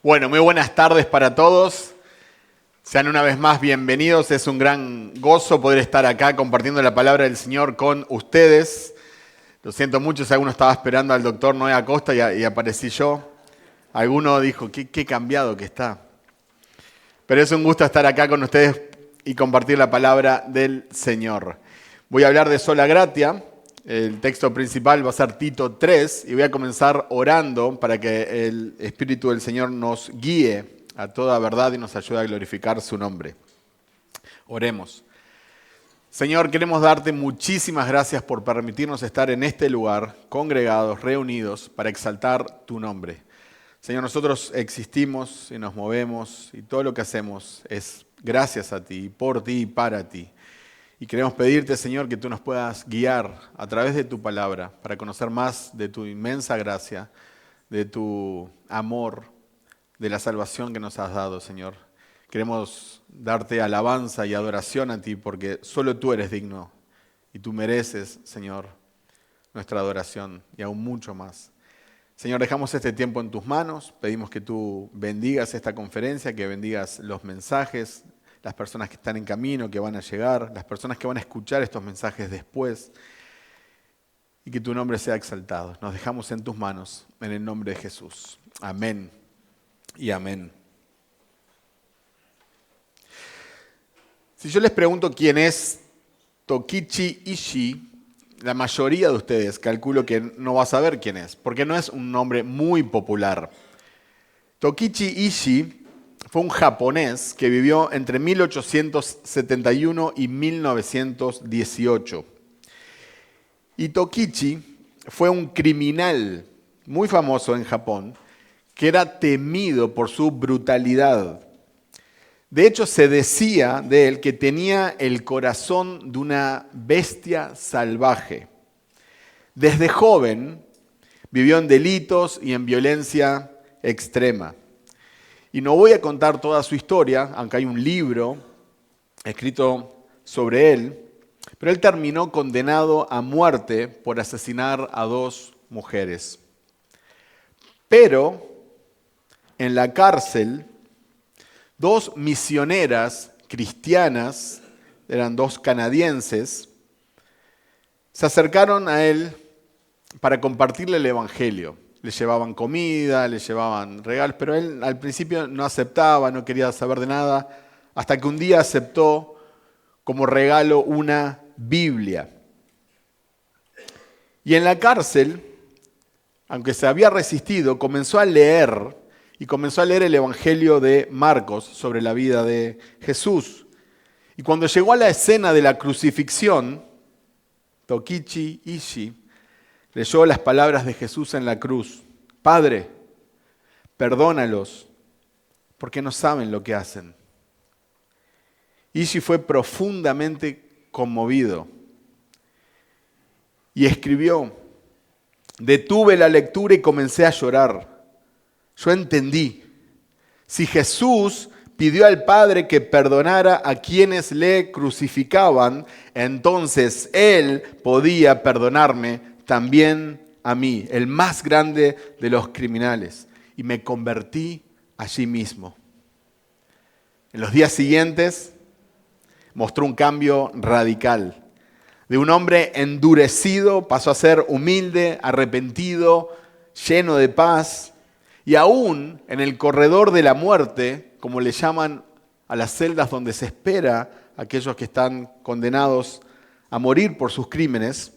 Bueno, muy buenas tardes para todos. Sean una vez más bienvenidos. Es un gran gozo poder estar acá compartiendo la palabra del Señor con ustedes. Lo siento mucho si alguno estaba esperando al doctor Noé Acosta y aparecí yo. Alguno dijo, qué cambiado que está. Pero es un gusto estar acá con ustedes y compartir la palabra del Señor. Voy a hablar de sola gratia. El texto principal va a ser Tito 3 y voy a comenzar orando para que el Espíritu del Señor nos guíe a toda verdad y nos ayude a glorificar su nombre. Oremos. Señor, queremos darte muchísimas gracias por permitirnos estar en este lugar, congregados, reunidos, para exaltar tu nombre. Señor, nosotros existimos y nos movemos y todo lo que hacemos es gracias a ti, por ti y para ti. Y queremos pedirte, Señor, que tú nos puedas guiar a través de tu palabra para conocer más de tu inmensa gracia, de tu amor, de la salvación que nos has dado, Señor. Queremos darte alabanza y adoración a ti porque solo tú eres digno y tú mereces, Señor, nuestra adoración y aún mucho más. Señor, dejamos este tiempo en tus manos, pedimos que tú bendigas esta conferencia, que bendigas los mensajes, las personas que están en camino, que van a llegar, las personas que van a escuchar estos mensajes después, y que tu nombre sea exaltado. Nos dejamos en tus manos, en el nombre de Jesús. Amén y amén. Si yo les pregunto quién es Tokichi Ishii, la mayoría de ustedes calculo que no va a saber quién es, porque no es un nombre muy popular. Tokichi Ishii fue un japonés que vivió entre 1871 y 1918. Y Tokichi fue un criminal muy famoso en Japón que era temido por su brutalidad. De hecho, se decía de él que tenía el corazón de una bestia salvaje. Desde joven vivió en delitos y en violencia extrema. Y no voy a contar toda su historia, aunque hay un libro escrito sobre él, pero él terminó condenado a muerte por asesinar a 2 mujeres. Pero en la cárcel, 2 misioneras cristianas, eran 2 canadienses, se acercaron a él para compartirle el evangelio. Le llevaban comida, le llevaban regalos, pero él al principio no aceptaba, no quería saber de nada, hasta que un día aceptó como regalo una Biblia. Y en la cárcel, aunque se había resistido, comenzó a leer el Evangelio de Marcos sobre la vida de Jesús. Y cuando llegó a la escena de la crucifixión, Tokichi Ishii leyó las palabras de Jesús en la cruz. Padre, perdónalos, porque no saben lo que hacen. Ishii fue profundamente conmovido y escribió, detuve la lectura y comencé a llorar. Yo entendí, si Jesús pidió al Padre que perdonara a quienes le crucificaban, entonces Él podía perdonarme también a mí, el más grande de los criminales. Y me convertí allí mismo. En los días siguientes mostró un cambio radical. De un hombre endurecido pasó a ser humilde, arrepentido, lleno de paz. Y aún en el corredor de la muerte, como le llaman a las celdas donde se espera a aquellos que están condenados a morir por sus crímenes,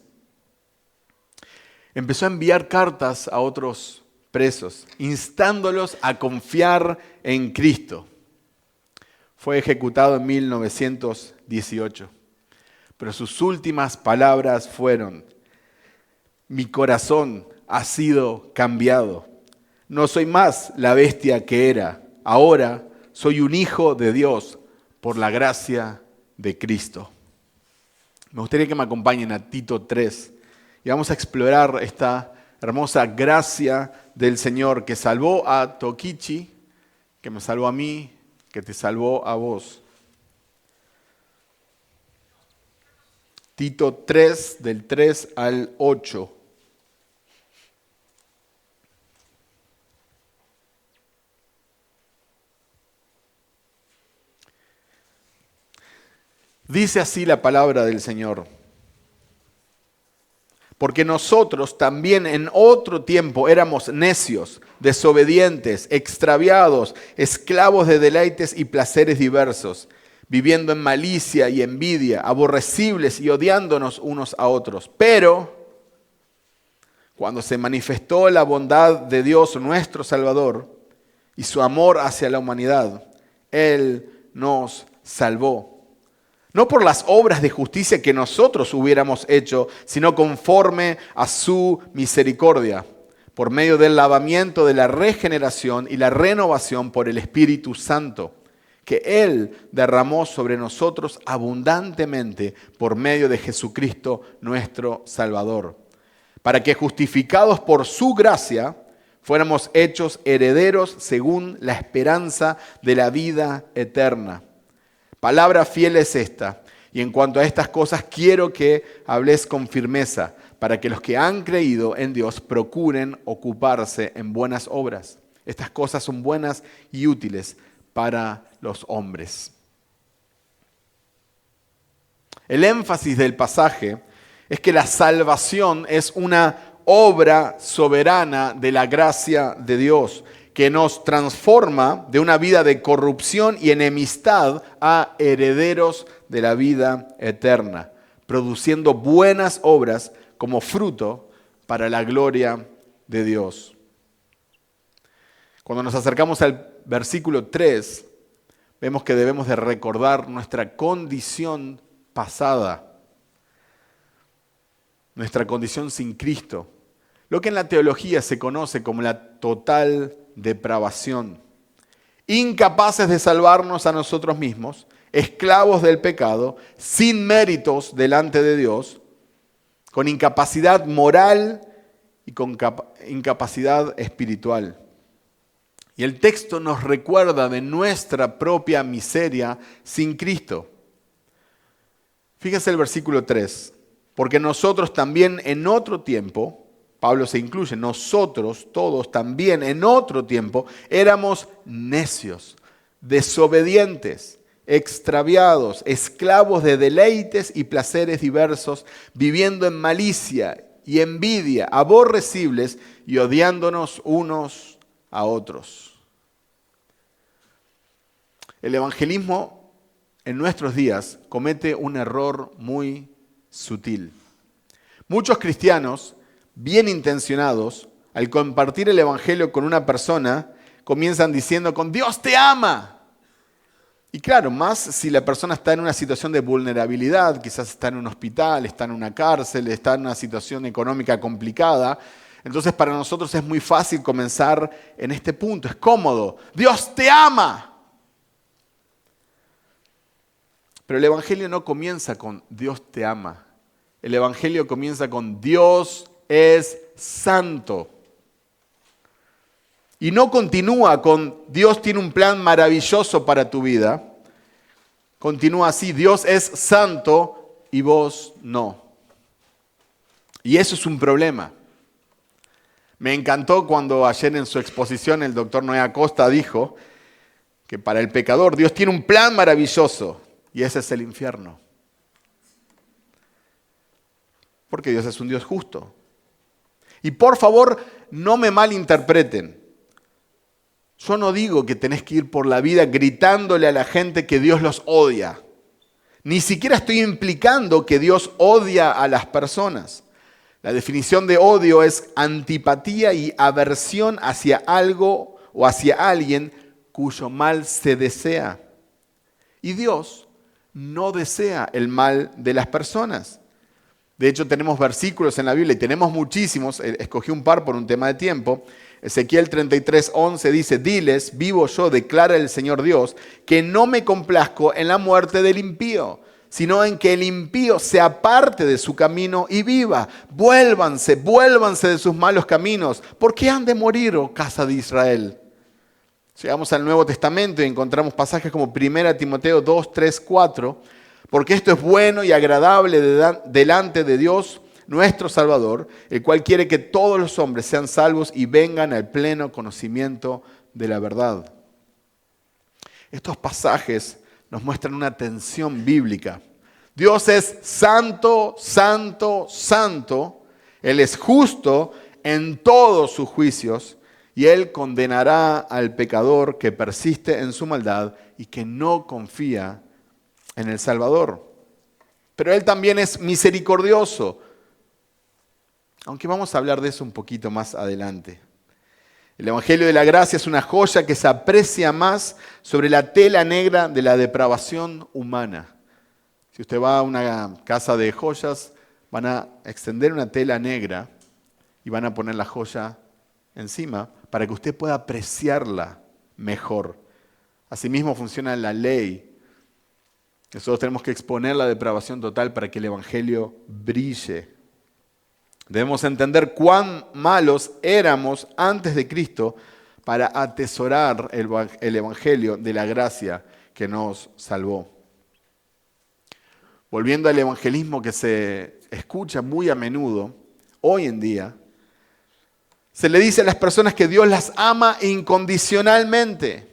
empezó a enviar cartas a otros presos, instándolos a confiar en Cristo. Fue ejecutado en 1918, pero sus últimas palabras fueron, mi corazón ha sido cambiado. No soy más la bestia que era. Ahora soy un hijo de Dios por la gracia de Cristo. Me gustaría que me acompañen a Tito 3 y vamos a explorar esta hermosa gracia del Señor que salvó a Tokichi, que me salvó a mí, que te salvó a vos. Tito 3, del 3 al 8. Dice así la palabra del Señor. Porque nosotros también en otro tiempo éramos necios, desobedientes, extraviados, esclavos de deleites y placeres diversos, viviendo en malicia y envidia, aborrecibles y odiándonos unos a otros. Pero cuando se manifestó la bondad de Dios nuestro Salvador y su amor hacia la humanidad, Él nos salvó. No por las obras de justicia que nosotros hubiéramos hecho, sino conforme a su misericordia, por medio del lavamiento de la regeneración y la renovación por el Espíritu Santo, que Él derramó sobre nosotros abundantemente por medio de Jesucristo nuestro Salvador, para que justificados por su gracia fuéramos hechos herederos según la esperanza de la vida eterna. Palabra fiel es esta, y en cuanto a estas cosas quiero que hables con firmeza, para que los que han creído en Dios procuren ocuparse en buenas obras. Estas cosas son buenas y útiles para los hombres. El énfasis del pasaje es que la salvación es una obra soberana de la gracia de Dios, que nos transforma de una vida de corrupción y enemistad a herederos de la vida eterna, produciendo buenas obras como fruto para la gloria de Dios. Cuando nos acercamos al versículo 3, vemos que debemos de recordar nuestra condición pasada, nuestra condición sin Cristo, lo que en la teología se conoce como la total depravación, incapaces de salvarnos a nosotros mismos, esclavos del pecado, sin méritos delante de Dios, con incapacidad moral y con incapacidad espiritual. Y el texto nos recuerda de nuestra propia miseria sin Cristo. Fíjese el versículo 3, porque nosotros también en otro tiempo, Pablo se incluye, nosotros todos también en otro tiempo éramos necios, desobedientes, extraviados, esclavos de deleites y placeres diversos, viviendo en malicia y envidia, aborrecibles y odiándonos unos a otros. El evangelismo en nuestros días comete un error muy sutil. Muchos cristianos bien intencionados, al compartir el evangelio con una persona, comienzan diciendo con Dios te ama. Y claro, más si la persona está en una situación de vulnerabilidad, quizás está en un hospital, está en una cárcel, está en una situación económica complicada. Entonces para nosotros es muy fácil comenzar en este punto, es cómodo. Dios te ama. Pero el evangelio no comienza con Dios te ama. El evangelio comienza con Dios es santo. Y no continúa con Dios tiene un plan maravilloso para tu vida. Continúa así, Dios es santo y vos no. Y eso es un problema. Me encantó cuando ayer en su exposición el doctor Noé Acosta dijo que para el pecador Dios tiene un plan maravilloso y ese es el infierno. Porque Dios es un Dios justo. Y por favor, no me malinterpreten. Yo no digo que tenés que ir por la vida gritándole a la gente que Dios los odia. Ni siquiera estoy implicando que Dios odia a las personas. La definición de odio es antipatía y aversión hacia algo o hacia alguien cuyo mal se desea. Y Dios no desea el mal de las personas. De hecho, tenemos versículos en la Biblia y tenemos muchísimos. Escogí un par por un tema de tiempo. Ezequiel 33:11 dice, diles, vivo yo, declara el Señor Dios, que no me complazco en la muerte del impío, sino en que el impío se aparte de su camino y viva. Vuélvanse de sus malos caminos. ¿Por qué han de morir, oh casa de Israel? Llegamos al Nuevo Testamento y encontramos pasajes como 1 Timoteo 2, 3, 4. Porque esto es bueno y agradable delante de Dios, nuestro Salvador, el cual quiere que todos los hombres sean salvos y vengan al pleno conocimiento de la verdad. Estos pasajes nos muestran una tensión bíblica. Dios es santo, santo, santo. Él es justo en todos sus juicios y Él condenará al pecador que persiste en su maldad y que no confía en el Salvador. Pero Él también es misericordioso, aunque vamos a hablar de eso un poquito más adelante. El Evangelio de la Gracia es una joya que se aprecia más sobre la tela negra de la depravación humana. Si usted va a una casa de joyas, van a extender una tela negra y van a poner la joya encima para que usted pueda apreciarla mejor. Asimismo funciona la ley. Nosotros tenemos que exponer la depravación total para que el Evangelio brille. Debemos entender cuán malos éramos antes de Cristo para atesorar el Evangelio de la gracia que nos salvó. Volviendo al evangelismo que se escucha muy a menudo, hoy en día, se le dice a las personas que Dios las ama incondicionalmente.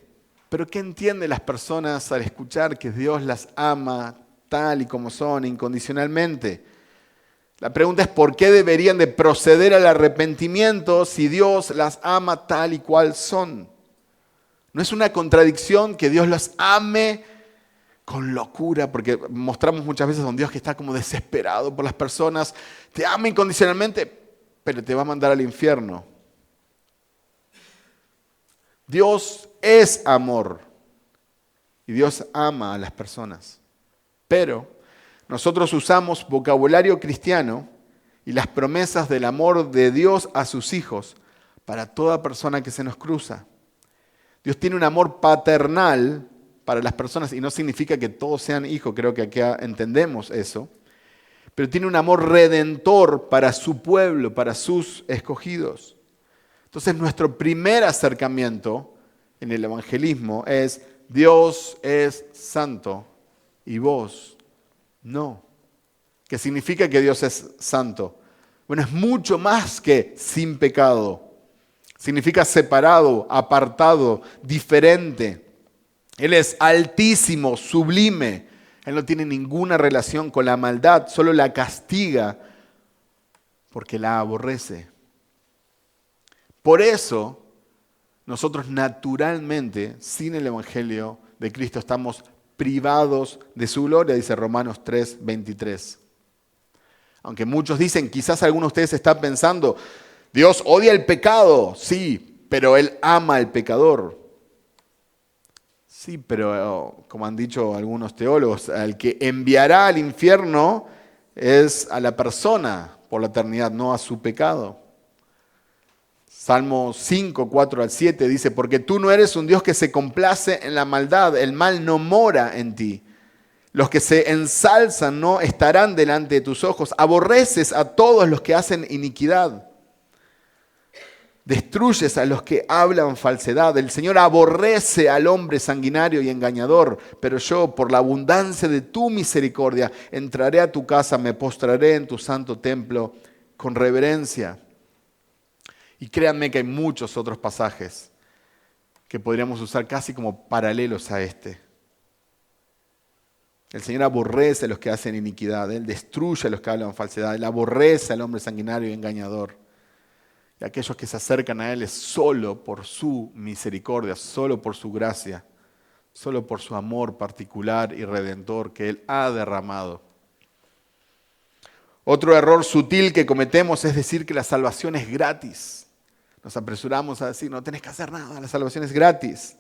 Pero ¿qué entienden las personas al escuchar que Dios las ama tal y como son, incondicionalmente? La pregunta es ¿por qué deberían de proceder al arrepentimiento si Dios las ama tal y cual son? ¿No es una contradicción que Dios las ame con locura? Porque mostramos muchas veces a un Dios que está como desesperado por las personas. Te ama incondicionalmente, pero te va a mandar al infierno. Dios es amor y Dios ama a las personas. Pero nosotros usamos vocabulario cristiano y las promesas del amor de Dios a sus hijos para toda persona que se nos cruza. Dios tiene un amor paternal para las personas y no significa que todos sean hijos, creo que aquí entendemos eso, pero tiene un amor redentor para su pueblo, para sus escogidos. Entonces nuestro primer acercamiento en el evangelismo es Dios es santo y vos no. ¿Qué significa que Dios es santo? Bueno, es mucho más que sin pecado. Significa separado, apartado, diferente. Él es altísimo, sublime. Él no tiene ninguna relación con la maldad, solo la castiga porque la aborrece. Por eso, nosotros naturalmente, sin el Evangelio de Cristo, estamos privados de su gloria, dice Romanos 3:23. Aunque muchos dicen, quizás algunos de ustedes están pensando, Dios odia el pecado, sí, pero Él ama al pecador. Sí, pero como han dicho algunos teólogos, al que enviará al infierno es a la persona por la eternidad, no a su pecado. Salmo 5, 4 al 7 dice, porque tú no eres un Dios que se complace en la maldad, el mal no mora en ti. Los que se ensalzan no estarán delante de tus ojos. Aborreces a todos los que hacen iniquidad. Destruyes a los que hablan falsedad. El Señor aborrece al hombre sanguinario y engañador, pero yo, por la abundancia de tu misericordia, entraré a tu casa, me postraré en tu santo templo con reverencia. Y créanme que hay muchos otros pasajes que podríamos usar casi como paralelos a este. El Señor aborrece a los que hacen iniquidad, Él destruye a los que hablan falsedad, Él aborrece al hombre sanguinario y engañador. Y aquellos que se acercan a Él es solo por su misericordia, solo por su gracia, solo por su amor particular y redentor que Él ha derramado. Otro error sutil que cometemos es decir que la salvación es gratis. Nos apresuramos a decir, no tenés que hacer nada, la salvación es gratis.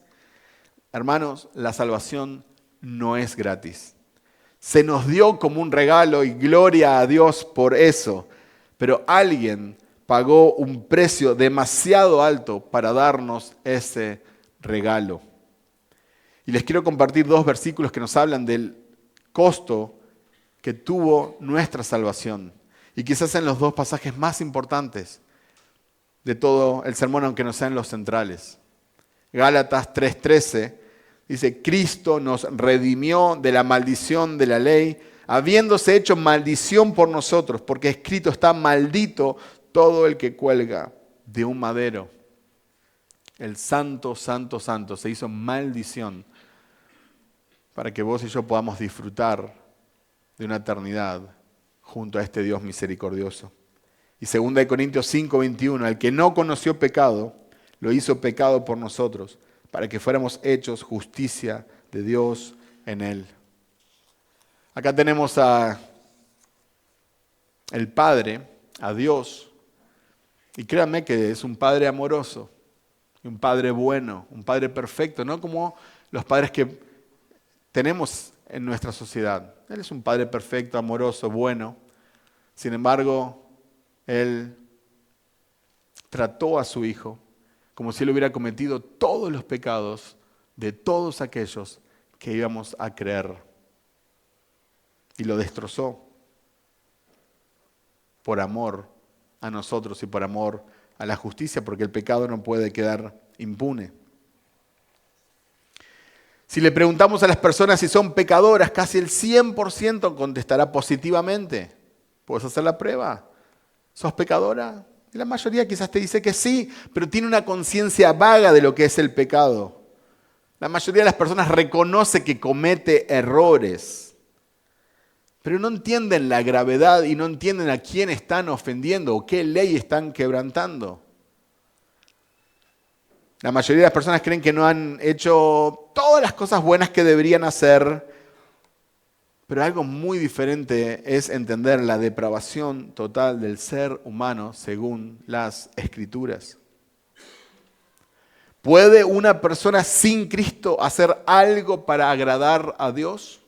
Hermanos, la salvación no es gratis. Se nos dio como un regalo y gloria a Dios por eso, pero alguien pagó un precio demasiado alto para darnos ese regalo. Y les quiero compartir 2 versículos que nos hablan del costo que tuvo nuestra salvación. Y quizás sean los 2 pasajes más importantes de todo el sermón, aunque no sean los centrales. Gálatas 3:13 dice, Cristo nos redimió de la maldición de la ley, habiéndose hecho maldición por nosotros, porque escrito está, maldito todo el que cuelga de un madero. El santo, santo, santo se hizo maldición para que vos y yo podamos disfrutar de una eternidad junto a este Dios misericordioso. Y 2 Corintios 5:21, el que no conoció pecado, lo hizo pecado por nosotros, para que fuéramos hechos justicia de Dios en él. Acá tenemos a el Padre, a Dios, y créanme que es un Padre amoroso, un Padre bueno, un Padre perfecto, no como los padres que tenemos en nuestra sociedad. Él es un Padre perfecto, amoroso, bueno. Sin embargo, Él trató a su Hijo como si Él hubiera cometido todos los pecados de todos aquellos que íbamos a creer. Y lo destrozó por amor a nosotros y por amor a la justicia, porque el pecado no puede quedar impune. Si le preguntamos a las personas si son pecadoras, casi el 100% contestará positivamente. ¿Puedes hacer la prueba? ¿Sos pecadora? Y la mayoría quizás te dice que sí, pero tiene una conciencia vaga de lo que es el pecado. La mayoría de las personas reconoce que comete errores, pero no entienden la gravedad y no entienden a quién están ofendiendo o qué ley están quebrantando. La mayoría de las personas creen que no han hecho todas las cosas buenas que deberían hacer, pero algo muy diferente es entender la depravación total del ser humano según las Escrituras. ¿Puede una persona sin Cristo hacer algo para agradar a Dios?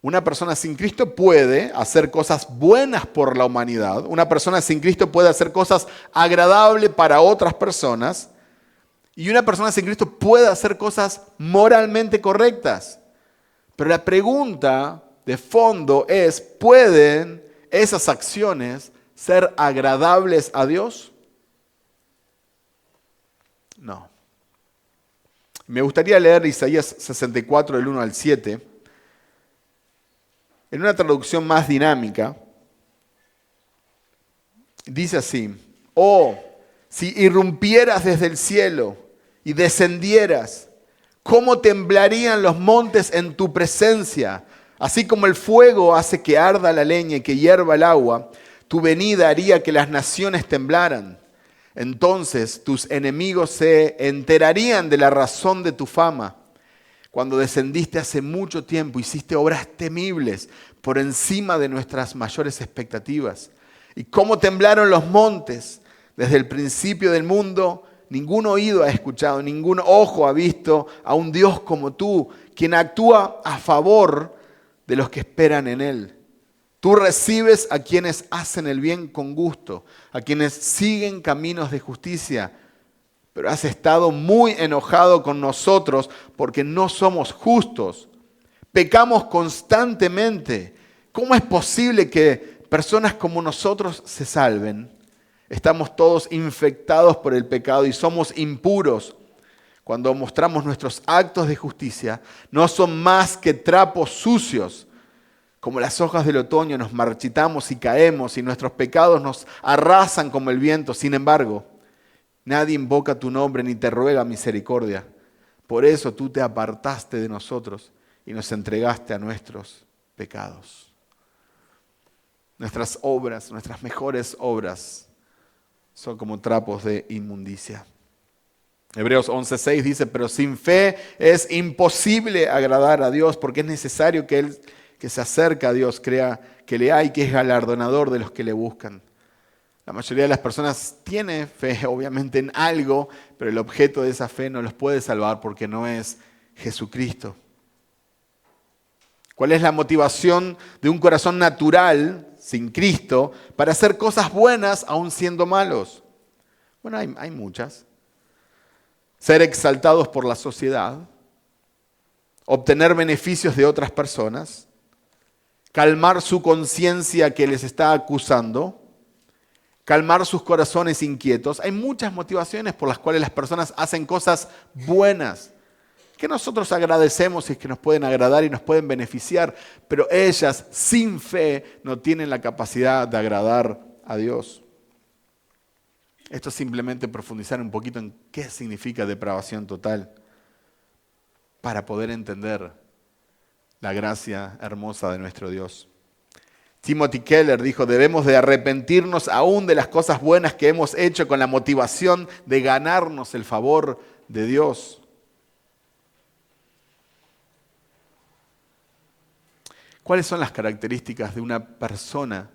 Una persona sin Cristo puede hacer cosas buenas por la humanidad. Una persona sin Cristo puede hacer cosas agradables para otras personas. Y una persona sin Cristo puede hacer cosas moralmente correctas. Pero la pregunta de fondo es, ¿pueden esas acciones ser agradables a Dios? No. Me gustaría leer Isaías 64, del 1 al 7. En una traducción más dinámica, dice así: oh, si irrumpieras desde el cielo y descendieras, ¿cómo temblarían los montes en tu presencia? Así como el fuego hace que arda la leña y que hierva el agua, tu venida haría que las naciones temblaran. Entonces tus enemigos se enterarían de la razón de tu fama. Cuando descendiste hace mucho tiempo, hiciste obras temibles por encima de nuestras mayores expectativas. ¿Y cómo temblaron los montes? Desde el principio del mundo, ningún oído ha escuchado, ningún ojo ha visto a un Dios como tú, quien actúa a favor de los que esperan en Él. Tú recibes a quienes hacen el bien con gusto, a quienes siguen caminos de justicia. Pero has estado muy enojado con nosotros porque no somos justos. Pecamos constantemente. ¿Cómo es posible que personas como nosotros se salven? Estamos todos infectados por el pecado y somos impuros. Cuando mostramos nuestros actos de justicia, no son más que trapos sucios. Como las hojas del otoño nos marchitamos y caemos y nuestros pecados nos arrasan como el viento. Sin embargo, nadie invoca tu nombre ni te ruega misericordia. Por eso tú te apartaste de nosotros y nos entregaste a nuestros pecados. Nuestras obras, nuestras mejores obras, son como trapos de inmundicia. Hebreos 11:6 dice, pero sin fe es imposible agradar a Dios, porque es necesario que Él que se acerca a Dios crea que le hay, que es galardonador de los que le buscan. La mayoría de las personas tiene fe, obviamente, en algo, pero el objeto de esa fe no los puede salvar porque no es Jesucristo. ¿Cuál es la motivación de un corazón natural, sin Cristo, para hacer cosas buenas aún siendo malos? Bueno, hay muchas. Ser exaltados por la sociedad, obtener beneficios de otras personas, calmar su conciencia que les está acusando, calmar sus corazones inquietos. Hay muchas motivaciones por las cuales las personas hacen cosas buenas, que nosotros agradecemos y que nos pueden agradar y nos pueden beneficiar, pero ellas sin fe no tienen la capacidad de agradar a Dios. Esto es simplemente profundizar un poquito en qué significa depravación total para poder entender la gracia hermosa de nuestro Dios. Timothy Keller dijo, debemos de arrepentirnos aún de las cosas buenas que hemos hecho con la motivación de ganarnos el favor de Dios. ¿Cuáles son las características de una persona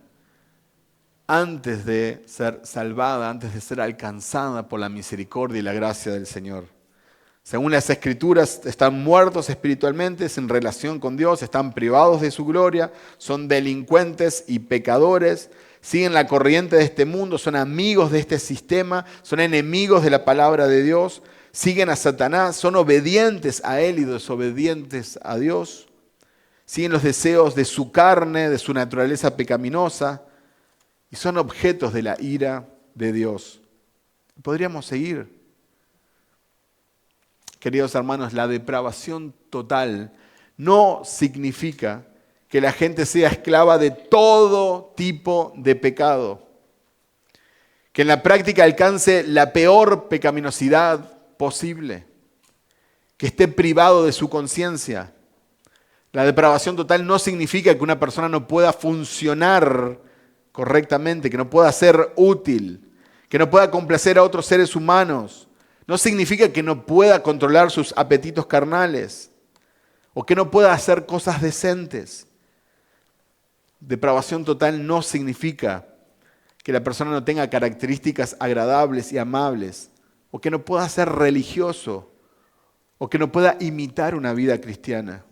antes de ser salvada, antes de ser alcanzada por la misericordia y la gracia del Señor? Según las Escrituras, están muertos espiritualmente, sin relación con Dios, están privados de su gloria, son delincuentes y pecadores, siguen la corriente de este mundo, son amigos de este sistema, son enemigos de la palabra de Dios, siguen a Satanás, son obedientes a él y desobedientes a Dios, siguen los deseos de su carne, de su naturaleza pecaminosa, y son objetos de la ira de Dios. Podríamos seguir. Queridos hermanos, la depravación total no significa que la gente sea esclava de todo tipo de pecado, que en la práctica alcance la peor pecaminosidad posible, que esté privado de su conciencia. La depravación total no significa que una persona no pueda funcionar correctamente, que no pueda ser útil, que no pueda complacer a otros seres humanos. No significa que no pueda controlar sus apetitos carnales o que no pueda hacer cosas decentes. Depravación total no significa que la persona no tenga características agradables y amables o que no pueda ser religioso o que no pueda imitar una vida cristiana.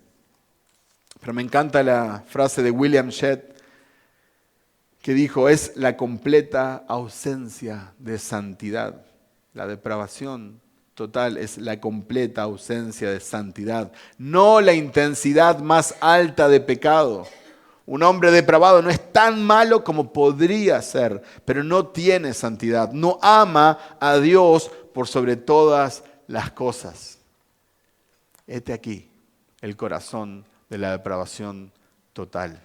Pero me encanta la frase de William Shedd que dijo, es la completa ausencia de santidad. La depravación total es la completa ausencia de santidad, no la intensidad más alta de pecado. Un hombre depravado no es tan malo como podría ser, pero no tiene santidad, no ama a Dios por sobre todas las cosas. Hete aquí el corazón de la depravación total.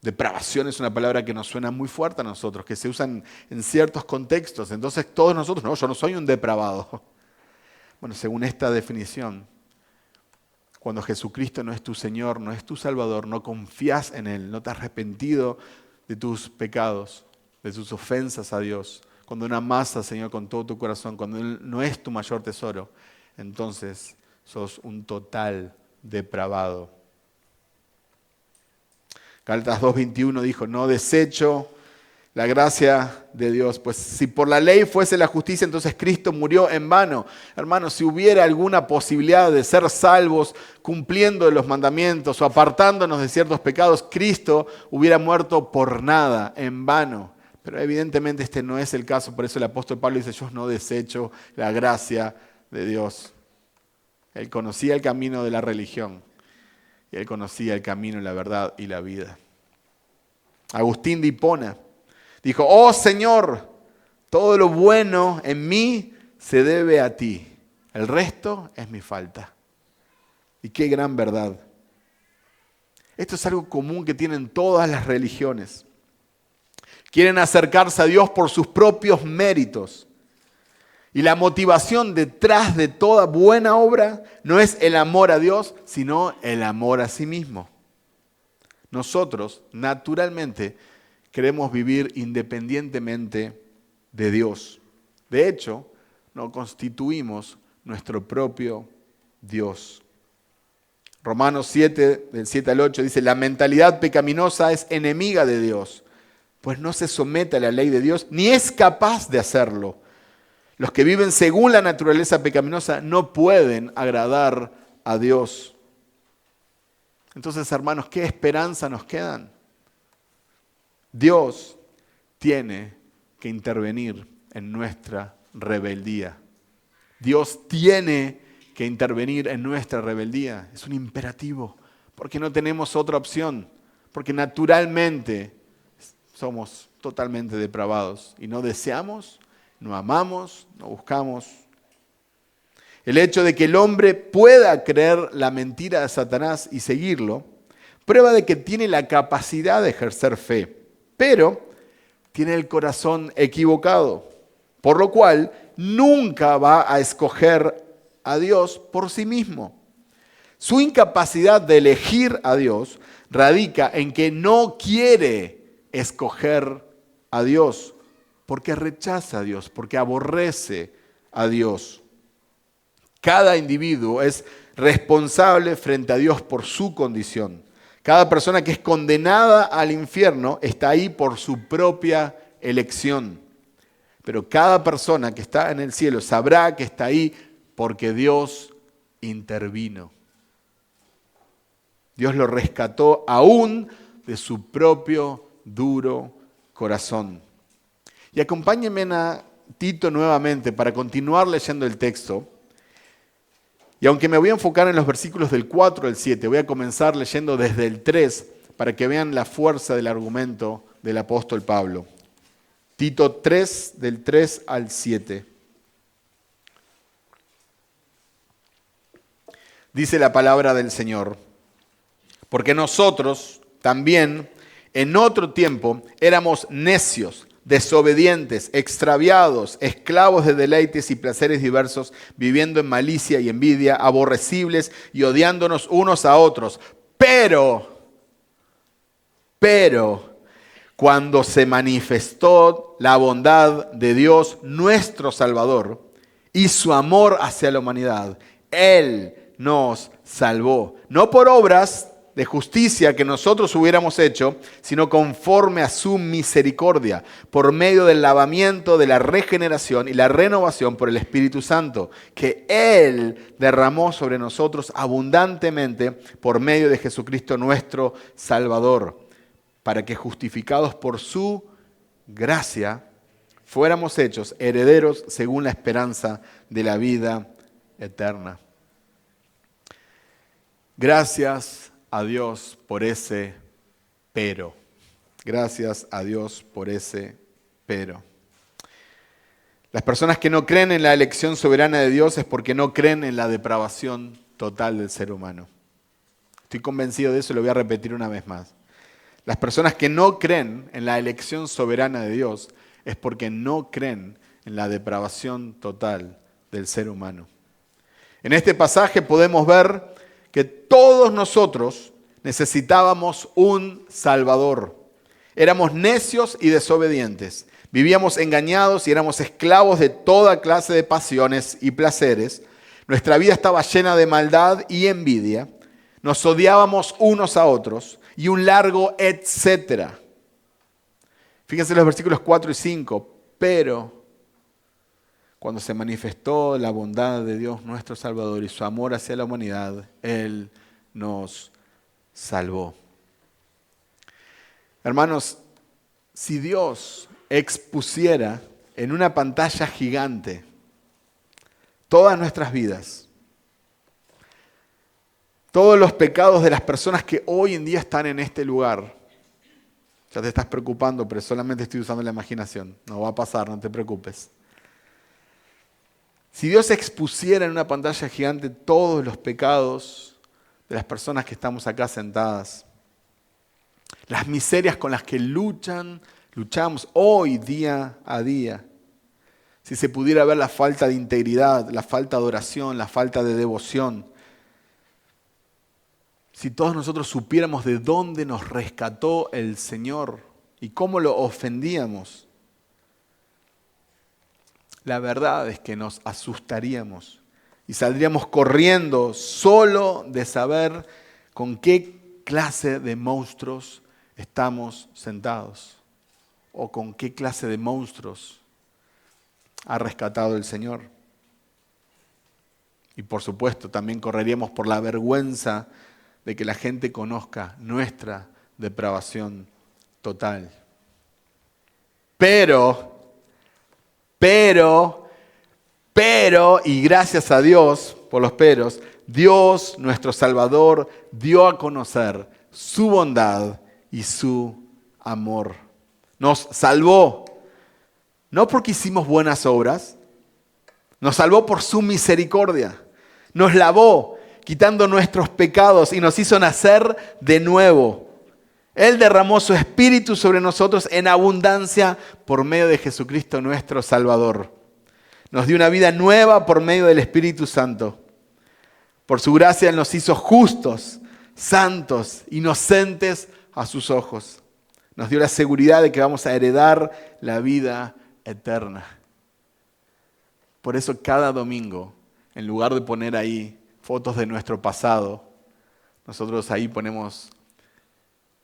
Depravación es una palabra que nos suena muy fuerte a nosotros, que se usa en ciertos contextos. Entonces todos nosotros, no, yo no soy un depravado. Bueno, según esta definición, cuando Jesucristo no es tu Señor, no es tu Salvador, no confías en Él, no te has arrepentido de tus pecados, de tus ofensas a Dios, cuando no amas al Señor con todo tu corazón, cuando Él no es tu mayor tesoro, entonces sos un total depravado. Gálatas 2:21 dijo, no desecho la gracia de Dios, pues si por la ley fuese la justicia, entonces Cristo murió en vano. Hermanos, si hubiera alguna posibilidad de ser salvos cumpliendo los mandamientos o apartándonos de ciertos pecados, Cristo hubiera muerto por nada, en vano. Pero evidentemente este no es el caso, por eso el apóstol Pablo dice, yo no desecho la gracia de Dios. Él conocía el camino de la religión. Y él conocía el camino, la verdad y la vida. Agustín de Hipona dijo, oh Señor, todo lo bueno en mí se debe a ti. El resto es mi falta. Y qué gran verdad. Esto es algo común que tienen todas las religiones. Quieren acercarse a Dios por sus propios méritos. Y la motivación detrás de toda buena obra no es el amor a Dios, sino el amor a sí mismo. Nosotros, naturalmente, queremos vivir independientemente de Dios. De hecho, nos constituimos nuestro propio Dios. Romanos 7, del 7 al 8, dice, la mentalidad pecaminosa es enemiga de Dios, pues no se somete a la ley de Dios, ni es capaz de hacerlo. Los que viven según la naturaleza pecaminosa no pueden agradar a Dios. Entonces, hermanos, ¿qué esperanza nos quedan? Dios tiene que intervenir en nuestra rebeldía. Dios tiene que intervenir en nuestra rebeldía. Es un imperativo, porque no tenemos otra opción, porque naturalmente somos totalmente depravados y no deseamos, no amamos, no buscamos. El hecho de que el hombre pueda creer la mentira de Satanás y seguirlo, prueba de que tiene la capacidad de ejercer fe, pero tiene el corazón equivocado, por lo cual nunca va a escoger a Dios por sí mismo. Su incapacidad de elegir a Dios radica en que no quiere escoger a Dios, porque rechaza a Dios, porque aborrece a Dios. Cada individuo es responsable frente a Dios por su condición. Cada persona que es condenada al infierno está ahí por su propia elección. Pero cada persona que está en el cielo sabrá que está ahí porque Dios intervino. Dios lo rescató aún de su propio duro corazón. Y acompáñenme a Tito nuevamente para continuar leyendo el texto. Y aunque me voy a enfocar en los versículos del 4 al 7, voy a comenzar leyendo desde el 3 para que vean la fuerza del argumento del apóstol Pablo. Tito 3, del 3 al 7. Dice la palabra del Señor: porque nosotros también en otro tiempo éramos necios, desobedientes, extraviados, esclavos de deleites y placeres diversos, viviendo en malicia y envidia, aborrecibles y odiándonos unos a otros. Pero, cuando se manifestó la bondad de Dios, nuestro Salvador, y su amor hacia la humanidad, Él nos salvó, no por obras de justicia que nosotros hubiéramos hecho, sino conforme a su misericordia, por medio del lavamiento de la regeneración y la renovación por el Espíritu Santo, que Él derramó sobre nosotros abundantemente por medio de Jesucristo nuestro Salvador, para que justificados por su gracia fuéramos hechos herederos según la esperanza de la vida eterna. Gracias a Dios por ese pero. Gracias a Dios por ese pero. Las personas que no creen en la elección soberana de Dios es porque no creen en la depravación total del ser humano. Estoy convencido de eso y lo voy a repetir una vez más. Las personas que no creen en la elección soberana de Dios es porque no creen en la depravación total del ser humano. En este pasaje podemos ver que todos nosotros necesitábamos un Salvador. Éramos necios y desobedientes. Vivíamos engañados y éramos esclavos de toda clase de pasiones y placeres. Nuestra vida estaba llena de maldad y envidia. Nos odiábamos unos a otros y un largo etcétera. Fíjense los versículos 4 y 5. Pero cuando se manifestó la bondad de Dios nuestro Salvador y su amor hacia la humanidad, Él nos salvó. Hermanos, si Dios expusiera en una pantalla gigante todas nuestras vidas, todos los pecados de las personas que hoy en día están en este lugar, ya te estás preocupando, pero solamente estoy usando la imaginación, no va a pasar, no te preocupes. Si Dios expusiera en una pantalla gigante todos los pecados de las personas que estamos acá sentadas, las miserias con las que luchamos hoy día a día, si se pudiera ver la falta de integridad, la falta de oración, la falta de devoción, si todos nosotros supiéramos de dónde nos rescató el Señor y cómo lo ofendíamos, la verdad es que nos asustaríamos y saldríamos corriendo solo de saber con qué clase de monstruos estamos sentados o con qué clase de monstruos ha rescatado el Señor. Y por supuesto también correríamos por la vergüenza de que la gente conozca nuestra depravación total. Pero, y gracias a Dios por los peros, Dios, nuestro Salvador, dio a conocer su bondad y su amor. Nos salvó, no porque hicimos buenas obras, nos salvó por su misericordia. Nos lavó, quitando nuestros pecados y nos hizo nacer de nuevo. Él derramó su Espíritu sobre nosotros en abundancia por medio de Jesucristo nuestro Salvador. Nos dio una vida nueva por medio del Espíritu Santo. Por su gracia Él nos hizo justos, santos, inocentes a sus ojos. Nos dio la seguridad de que vamos a heredar la vida eterna. Por eso cada domingo, en lugar de poner ahí fotos de nuestro pasado, nosotros ahí ponemos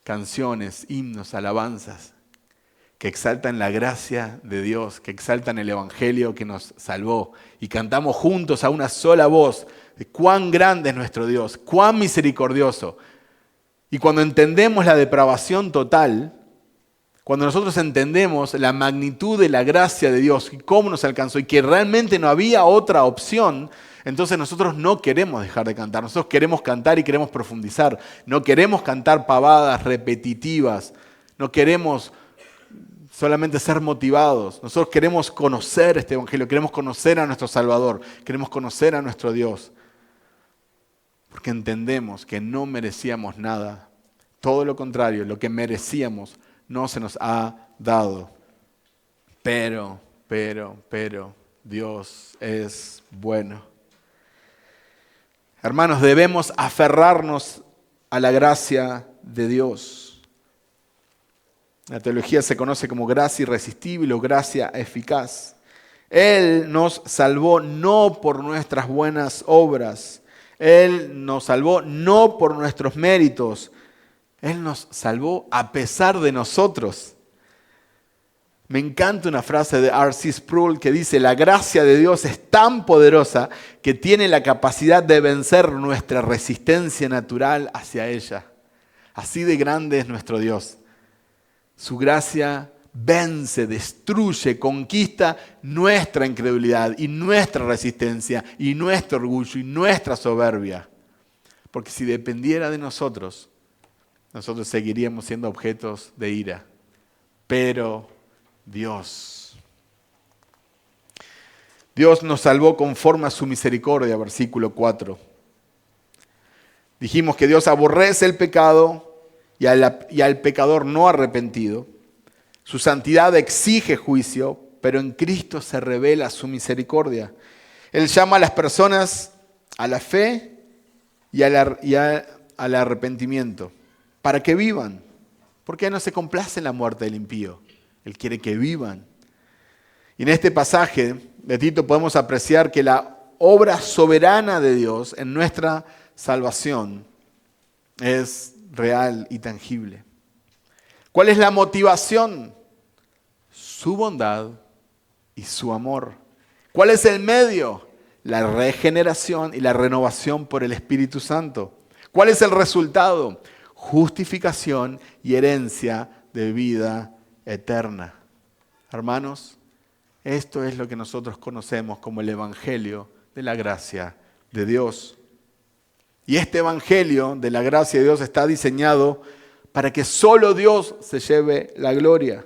canciones, himnos, alabanzas que exaltan la gracia de Dios, que exaltan el Evangelio que nos salvó. Y cantamos juntos a una sola voz de cuán grande es nuestro Dios, cuán misericordioso. Y cuando entendemos la depravación total, cuando nosotros entendemos la magnitud de la gracia de Dios y cómo nos alcanzó y que realmente no había otra opción, entonces nosotros no queremos dejar de cantar. Nosotros queremos cantar y queremos profundizar. No queremos cantar pavadas repetitivas. No queremos solamente ser motivados. Nosotros queremos conocer este Evangelio. Queremos conocer a nuestro Salvador. Queremos conocer a nuestro Dios. Porque entendemos que no merecíamos nada. Todo lo contrario, lo que merecíamos no se nos ha dado. Pero, Dios es bueno. Hermanos, debemos aferrarnos a la gracia de Dios. La teología se conoce como gracia irresistible o gracia eficaz. Él nos salvó no por nuestras buenas obras. Él nos salvó no por nuestros méritos. Él nos salvó a pesar de nosotros. Me encanta una frase de R.C. Sproul que dice: la gracia de Dios es tan poderosa que tiene la capacidad de vencer nuestra resistencia natural hacia ella. Así de grande es nuestro Dios. Su gracia vence, destruye, conquista nuestra incredulidad y nuestra resistencia y nuestro orgullo y nuestra soberbia. Porque si dependiera de nosotros, nosotros seguiríamos siendo objetos de ira. Pero Dios nos salvó conforme a su misericordia, versículo 4. Dijimos que Dios aborrece el pecado y al pecador no arrepentido. Su santidad exige juicio, pero en Cristo se revela su misericordia. Él llama a las personas a la fe y al arrepentimiento para que vivan. Porque Él no se complace en la muerte del impío. Él quiere que vivan. Y en este pasaje de Tito podemos apreciar que la obra soberana de Dios en nuestra salvación es real y tangible. ¿Cuál es la motivación? Su bondad y su amor. ¿Cuál es el medio? La regeneración y la renovación por el Espíritu Santo. ¿Cuál es el resultado? Justificación y herencia de vida eterna. Hermanos, esto es lo que nosotros conocemos como el Evangelio de la gracia de Dios. Y este Evangelio de la gracia de Dios está diseñado para que solo Dios se lleve la gloria.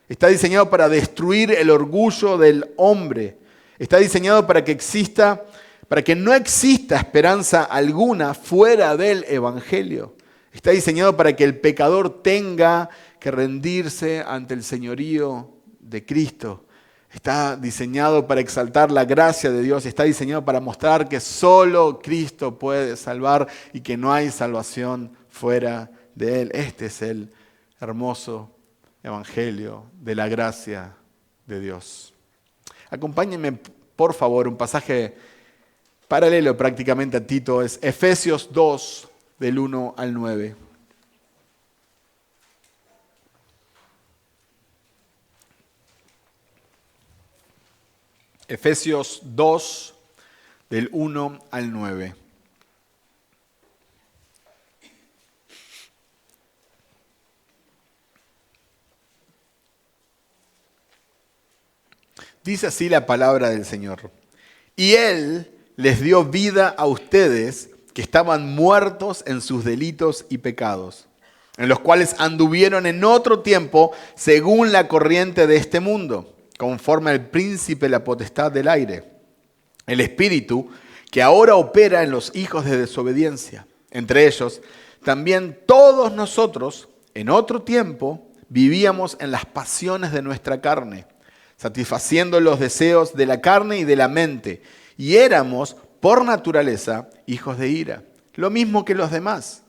Está diseñado para destruir el orgullo del hombre. Está diseñado para que no exista esperanza alguna fuera del Evangelio. Está diseñado para que el pecador tenga que rendirse ante el señorío de Cristo. Está diseñado para exaltar la gracia de Dios. Está diseñado para mostrar que solo Cristo puede salvar y que no hay salvación fuera de Él. Este es el hermoso Evangelio de la gracia de Dios. Acompáñenme, por favor, un pasaje paralelo prácticamente a Tito. Es Efesios 2, del 1 al 9. Efesios 2, del 1 al 9. Dice así la palabra del Señor. Y Él les dio vida a ustedes que estaban muertos en sus delitos y pecados, en los cuales anduvieron en otro tiempo según la corriente de este mundo, conforme al príncipe de la potestad del aire, el espíritu que ahora opera en los hijos de desobediencia. Entre ellos, también todos nosotros, en otro tiempo, vivíamos en las pasiones de nuestra carne, satisfaciendo los deseos de la carne y de la mente, y éramos por naturaleza, hijos de ira, lo mismo que los demás.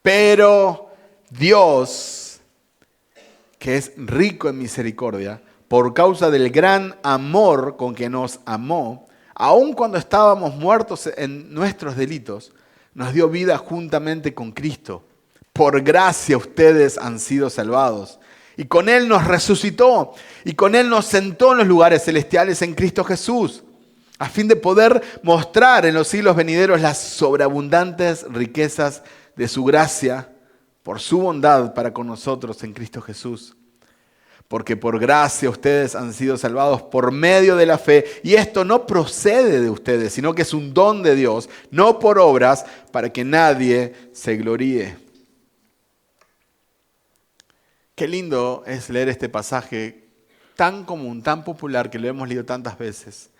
Pero Dios, que es rico en misericordia, por causa del gran amor con que nos amó, aun cuando estábamos muertos en nuestros delitos, nos dio vida juntamente con Cristo. Por gracia ustedes han sido salvados. Y con Él nos resucitó. Y con Él nos sentó en los lugares celestiales en Cristo Jesús, a fin de poder mostrar en los siglos venideros las sobreabundantes riquezas de su gracia por su bondad para con nosotros en Cristo Jesús. Porque por gracia ustedes han sido salvados por medio de la fe. Y esto no procede de ustedes, sino que es un don de Dios, no por obras, para que nadie se gloríe. Qué lindo es leer este pasaje tan común, tan popular, que lo hemos leído tantas veces,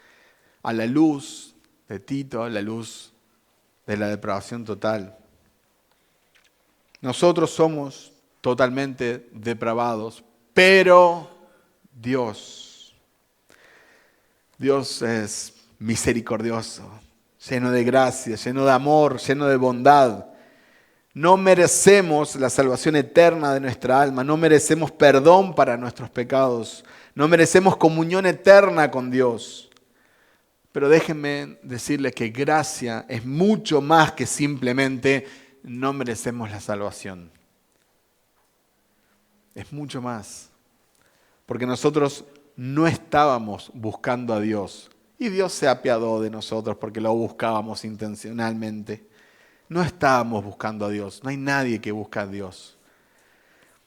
a la luz de Tito, a la luz de la depravación total. Nosotros somos totalmente depravados, pero Dios es misericordioso, lleno de gracia, lleno de amor, lleno de bondad. No merecemos la salvación eterna de nuestra alma, no merecemos perdón para nuestros pecados, no merecemos comunión eterna con Dios. Pero déjenme decirles que gracia es mucho más que simplemente no merecemos la salvación. Es mucho más. Porque nosotros no estábamos buscando a Dios. Y Dios se apiadó de nosotros porque lo buscábamos intencionalmente. No estábamos buscando a Dios. No hay nadie que busca a Dios.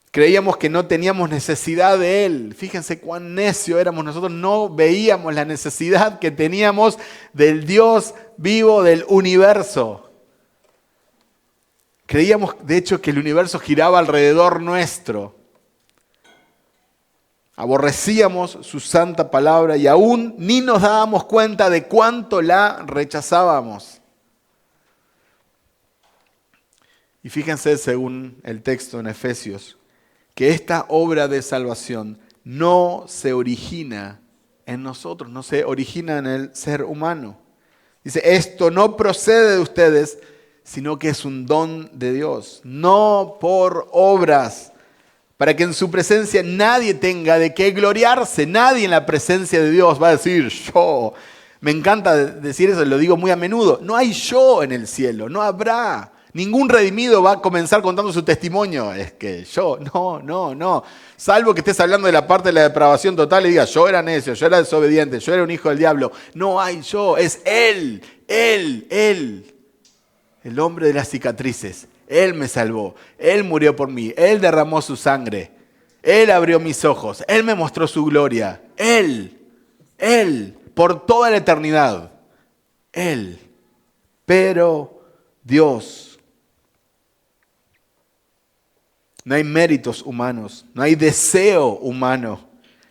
Creíamos que no teníamos necesidad de Él. Fíjense cuán necio éramos. Nosotros no veíamos la necesidad que teníamos del Dios vivo del universo. Creíamos, de hecho, que el universo giraba alrededor nuestro. Aborrecíamos su santa palabra y aún ni nos dábamos cuenta de cuánto la rechazábamos. Y fíjense, según el texto en Efesios, que esta obra de salvación no se origina en nosotros, no se origina en el ser humano. Dice, esto no procede de ustedes, sino que es un don de Dios, no por obras, para que en su presencia nadie tenga de qué gloriarse. Nadie en la presencia de Dios va a decir yo. Me encanta decir eso, lo digo muy a menudo. No hay yo en el cielo, no habrá. Ningún redimido va a comenzar contando su testimonio. Es que yo, no. Salvo que estés hablando de la parte de la depravación total y digas, yo era necio, yo era desobediente, yo era un hijo del diablo. No hay yo, es Él. El hombre de las cicatrices. Él me salvó, Él murió por mí, Él derramó su sangre, Él abrió mis ojos, Él me mostró su gloria, Él, por toda la eternidad, Él. Pero Dios, no hay méritos humanos, no hay deseo humano,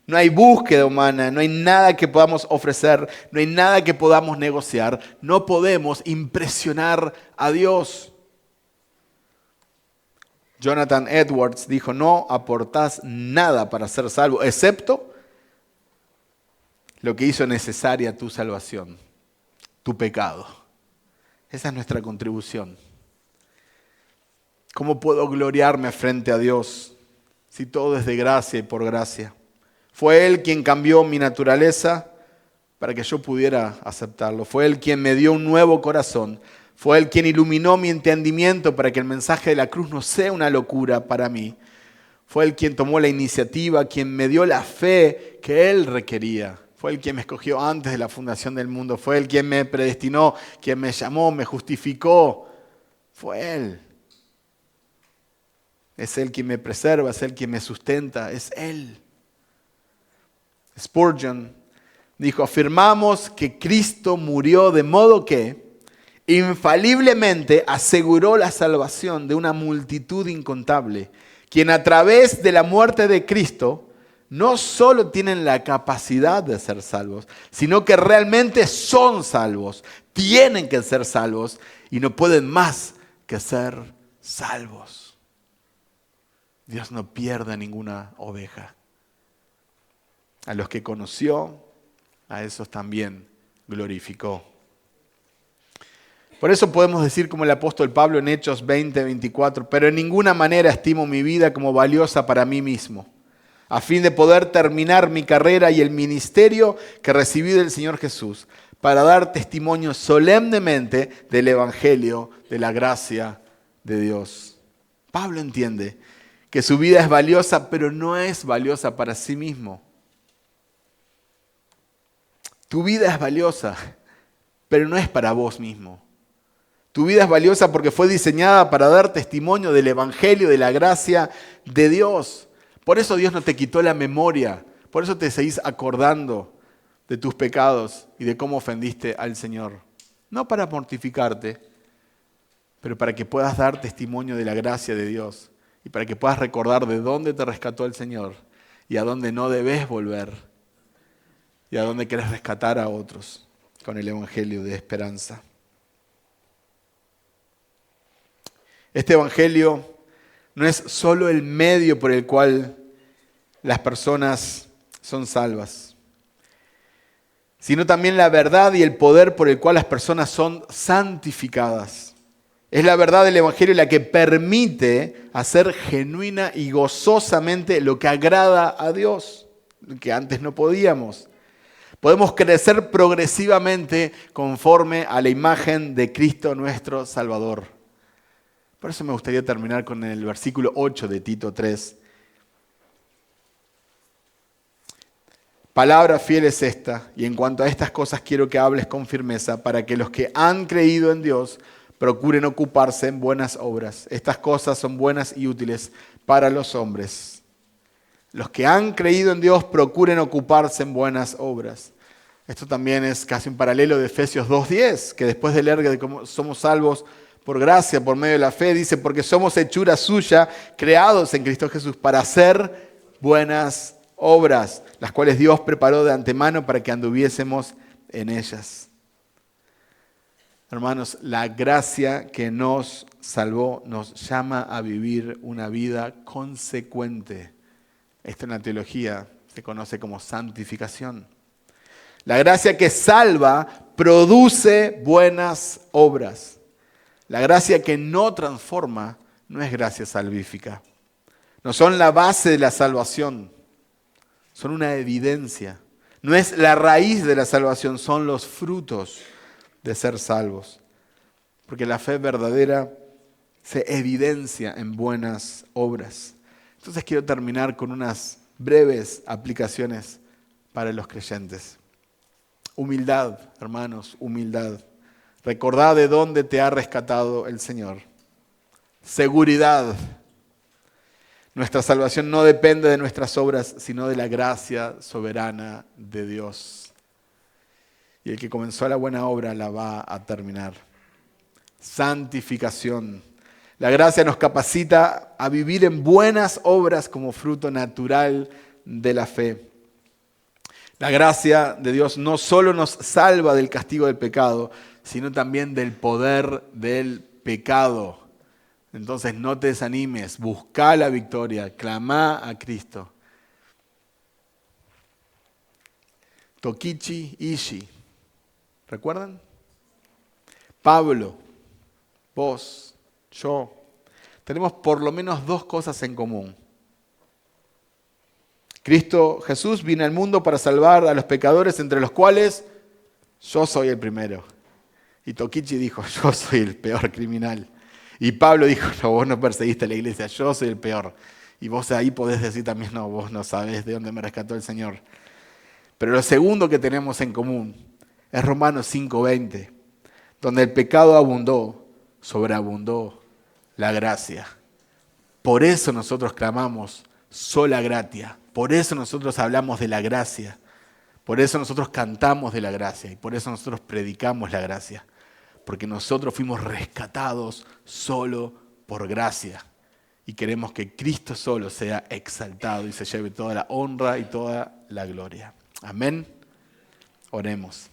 no hay búsqueda humana, no hay nada que podamos ofrecer, no hay nada que podamos negociar, no podemos impresionar a Dios. Jonathan Edwards dijo, no aportás nada para ser salvo, excepto lo que hizo necesaria tu salvación, tu pecado. Esa es nuestra contribución. ¿Cómo puedo gloriarme frente a Dios si todo es de gracia y por gracia? Fue Él quien cambió mi naturaleza para que yo pudiera aceptarlo. Fue Él quien me dio un nuevo corazón. Fue Él quien iluminó mi entendimiento para que el mensaje de la cruz no sea una locura para mí. Fue Él quien tomó la iniciativa, quien me dio la fe que Él requería. Fue Él quien me escogió antes de la fundación del mundo. Fue Él quien me predestinó, quien me llamó, me justificó. Fue Él. Es Él quien me preserva, es Él quien me sustenta, es Él. Spurgeon dijo, afirmamos que Cristo murió de modo que infaliblemente aseguró la salvación de una multitud incontable, quien a través de la muerte de Cristo no solo tienen la capacidad de ser salvos, sino que realmente son salvos, tienen que ser salvos y no pueden más que ser salvos. Dios no pierde ninguna oveja. A los que conoció, a esos también glorificó. Por eso podemos decir como el apóstol Pablo en Hechos 20:24, pero en ninguna manera estimo mi vida como valiosa para mí mismo, a fin de poder terminar mi carrera y el ministerio que recibí del Señor Jesús, para dar testimonio solemnemente del Evangelio de la gracia de Dios. Pablo entiende que su vida es valiosa, pero no es valiosa para sí mismo. Tu vida es valiosa, pero no es para vos mismo. Tu vida es valiosa porque fue diseñada para dar testimonio del Evangelio, de la gracia de Dios. Por eso Dios no te quitó la memoria, por eso te seguís acordando de tus pecados y de cómo ofendiste al Señor. No para mortificarte, pero para que puedas dar testimonio de la gracia de Dios y para que puedas recordar de dónde te rescató el Señor y a dónde no debes volver y a dónde querés rescatar a otros con el Evangelio de esperanza. Este Evangelio no es solo el medio por el cual las personas son salvas, sino también la verdad y el poder por el cual las personas son santificadas. Es la verdad del Evangelio la que permite hacer genuina y gozosamente lo que agrada a Dios, que antes no podíamos. Podemos crecer progresivamente conforme a la imagen de Cristo nuestro Salvador. Por eso me gustaría terminar con el versículo 8 de Tito 3. Palabra fiel es esta, y en cuanto a estas cosas quiero que hables con firmeza, para que los que han creído en Dios procuren ocuparse en buenas obras. Estas cosas son buenas y útiles para los hombres. Los que han creído en Dios procuren ocuparse en buenas obras. Esto también es casi un paralelo de Efesios 2:10, que después de leer de cómo somos salvos por gracia, por medio de la fe, dice, porque somos hechura suya, creados en Cristo Jesús para hacer buenas obras, las cuales Dios preparó de antemano para que anduviésemos en ellas. Hermanos, la gracia que nos salvó nos llama a vivir una vida consecuente. Esto en la teología se conoce como santificación. La gracia que salva produce buenas obras. La gracia que no transforma no es gracia salvífica. No son la base de la salvación, son una evidencia. No es la raíz de la salvación, son los frutos de ser salvos. Porque la fe verdadera se evidencia en buenas obras. Entonces quiero terminar con unas breves aplicaciones para los creyentes. Humildad, hermanos, humildad. Recordad de dónde te ha rescatado el Señor. Seguridad. Nuestra salvación no depende de nuestras obras, sino de la gracia soberana de Dios. Y el que comenzó la buena obra la va a terminar. Santificación. La gracia nos capacita a vivir en buenas obras como fruto natural de la fe. La gracia de Dios no solo nos salva del castigo del pecado, sino también del poder del pecado. Entonces no te desanimes, busca la victoria, clama a Cristo. Tokichi Ishii, ¿recuerdan? Pablo, vos, yo, tenemos por lo menos dos cosas en común. Cristo Jesús vino al mundo para salvar a los pecadores, entre los cuales yo soy el primero. Y Tokichi dijo, yo soy el peor criminal. Y Pablo dijo, no, vos no perseguiste a la iglesia, yo soy el peor. Y vos ahí podés decir también, no, vos no sabés de dónde me rescató el Señor. Pero lo segundo que tenemos en común es Romanos 5:20, donde el pecado abundó, sobreabundó la gracia. Por eso nosotros clamamos sola gratia. Por eso nosotros hablamos de la gracia. Por eso nosotros cantamos de la gracia. Y por eso nosotros predicamos la gracia. Porque nosotros fuimos rescatados solo por gracia. Y queremos que Cristo solo sea exaltado y se lleve toda la honra y toda la gloria. Amén. Oremos.